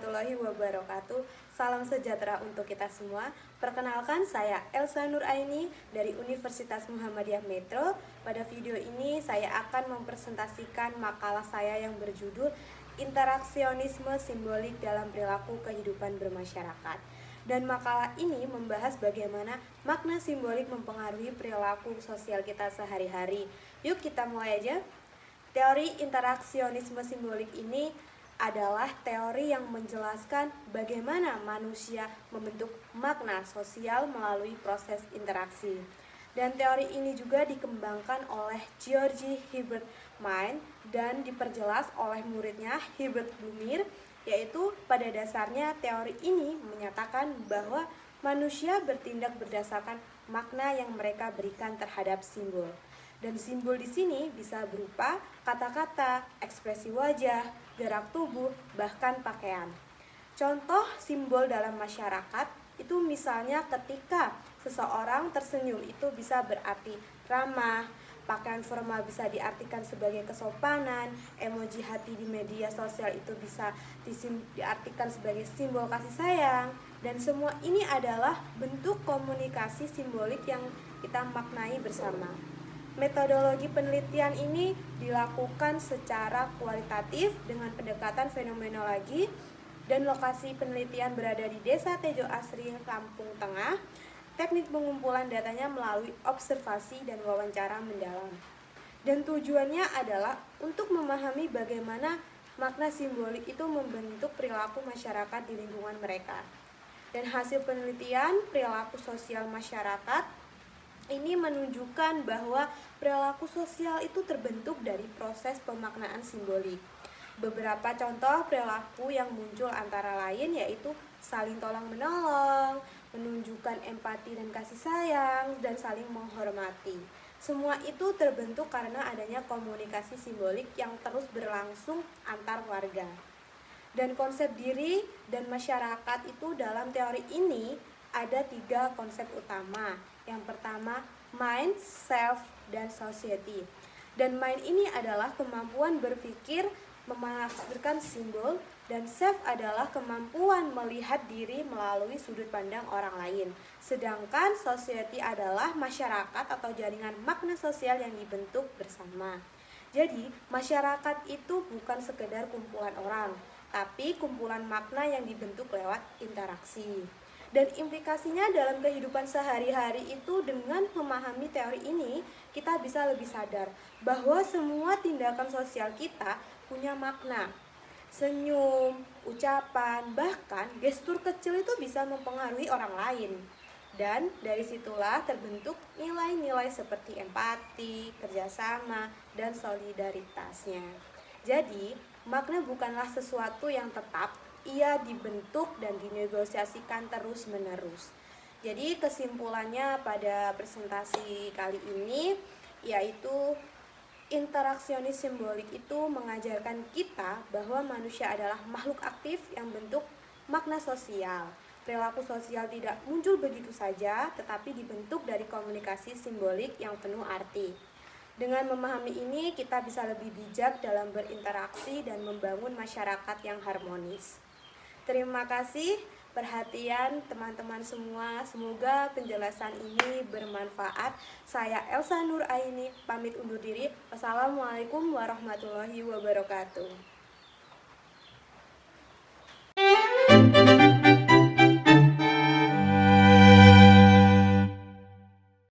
warahmatullahi wabarakatuh. Salam sejahtera untuk kita semua. Perkenalkan, saya Elsa Nuraini dari Universitas Muhammadiyah Metro. Pada video ini saya akan mempresentasikan makalah saya yang berjudul Interaksionisme Simbolik dalam Perilaku Kehidupan Bermasyarakat. Dan makalah ini membahas bagaimana makna simbolik mempengaruhi perilaku sosial kita sehari-hari. Yuk kita mulai aja. Teori interaksionisme simbolik ini adalah teori yang menjelaskan bagaimana manusia membentuk makna sosial melalui proses interaksi. Dan teori ini juga dikembangkan oleh Georgi Herbert Mead dan diperjelas oleh muridnya Herbert Blumer, yaitu pada dasarnya teori ini menyatakan bahwa manusia bertindak berdasarkan makna yang mereka berikan terhadap simbol. Dan simbol di sini bisa berupa kata-kata, ekspresi wajah, gerak tubuh, bahkan pakaian. Contoh simbol dalam masyarakat itu misalnya ketika seseorang tersenyum itu bisa berarti ramah, pakaian formal bisa diartikan sebagai kesopanan, emoji hati di media sosial itu bisa diartikan sebagai simbol kasih sayang, dan semua ini adalah bentuk komunikasi simbolik yang kita maknai bersama. Metodologi penelitian ini dilakukan secara kualitatif dengan pendekatan fenomenologi dan lokasi penelitian berada di Desa Tejo Asri, Lampung Tengah. Teknik pengumpulan datanya melalui observasi dan wawancara mendalam. Dan tujuannya adalah untuk memahami bagaimana makna simbolik itu membentuk perilaku masyarakat di lingkungan mereka. Dan hasil penelitian perilaku sosial masyarakat ini menunjukkan bahwa perilaku sosial itu terbentuk dari proses pemaknaan simbolik. Beberapa contoh perilaku yang muncul antara lain yaitu saling tolong-menolong, menunjukkan empati dan kasih sayang, dan saling menghormati. Semua itu terbentuk karena adanya komunikasi simbolik yang terus berlangsung antar warga. Dan konsep diri dan masyarakat itu dalam teori ini ada 3 konsep utama. Yang pertama, mind, self, dan society. Dan mind ini adalah kemampuan berpikir, menafsirkan simbol, dan self adalah kemampuan melihat diri melalui sudut pandang orang lain. Sedangkan society adalah masyarakat atau jaringan makna sosial yang dibentuk bersama. Jadi, masyarakat itu bukan sekedar kumpulan orang, tapi kumpulan makna yang dibentuk lewat interaksi. Dan implikasinya dalam kehidupan sehari-hari itu dengan memahami teori ini, kita bisa lebih sadar bahwa semua tindakan sosial kita punya makna. Senyum, ucapan, bahkan gestur kecil itu bisa mempengaruhi orang lain. Dan dari situlah terbentuk nilai-nilai seperti empati, kerjasama, dan solidaritasnya. Jadi, makna bukanlah sesuatu yang tetap, ia dibentuk dan dinegosiasikan terus-menerus. Jadi kesimpulannya pada presentasi kali ini yaitu interaksionis simbolik itu mengajarkan kita bahwa manusia adalah makhluk aktif yang bentuk makna sosial. Perilaku sosial tidak muncul begitu saja, tetapi dibentuk dari komunikasi simbolik yang penuh arti. Dengan memahami ini, kita bisa lebih bijak dalam berinteraksi dan membangun masyarakat yang harmonis. Terima kasih perhatian teman-teman semua. Semoga penjelasan ini bermanfaat. Saya Elsa Nuraini pamit undur diri. Wassalamualaikum warahmatullahi wabarakatuh.